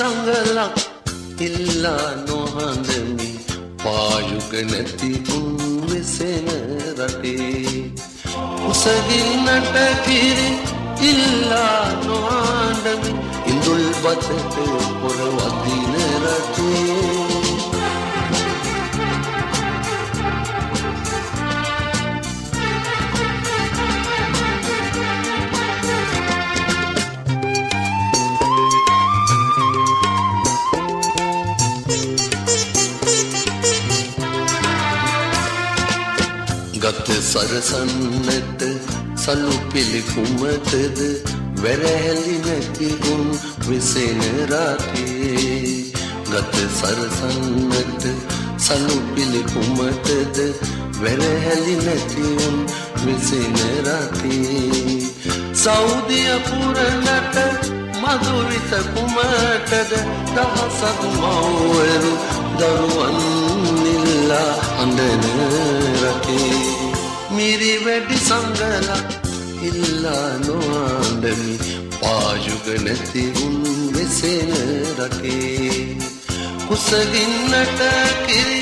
සංගලක් ඉල්ලා නොහඳමි පායුග නැති උන් වෙසෙන රටේ උසගින්නට කිරි ඉල්ලා නොහඳමි ඉඳුල් බතට පොර වදින රටේ ගත සරසන්නට සලු පිළිකුමටද වැරහැලි නැති උන් වෙසෙන රටේ ගත සරසන්නට සලු පිළිකුමටද වැරහැලි නැති උන් වෙසෙන රටේ සෞදිය පුරනට මధుරිත කුමටද දහසක් මව්වරු දරුවන් නිල්ලා අඬන රටේ මිරි වැඩි සංගලක් ඉල්ලා නොඅඳමි පායුග නැති උන් වෙසෙන රටේ කුසගින්නට කිරි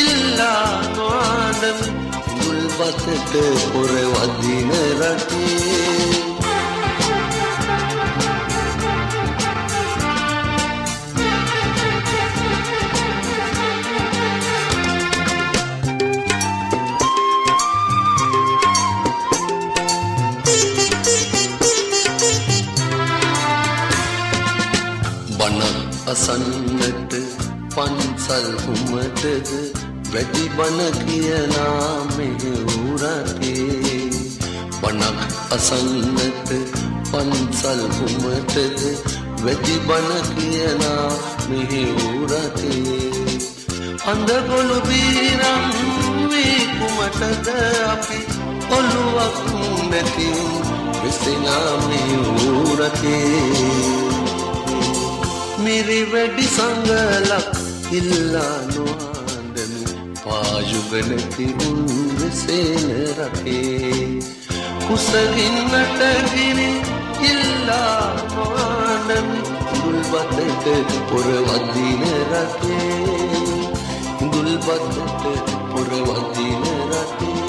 ඉල්ලා නොඅඳමි මුල් බතට පොර වදින රටේ අසන්නට පන්සල් උමටද වැඩි බන කියනා මෙහෙවුරටේ බණක් අසන්නට පන්සල් උමටද වැඩි බන කියනා මෙහෙවුරටේ අඳගොළු බීරම් වී කුමටද අපි ඔළුවක් නැති වෙසෙනා මෙහෙවුරටේ මිරි වැඩි සංගලක් ඉල්ලා නොඅඳමි පායුග නැති උන් වෙසෙන රටේ කුසගින්නට ගිනි ඉල්ලා නොඅඳමි ඉඳුල් බතට පොර වදින රටේ ඉඳුල් බතට පොර වදින රටේ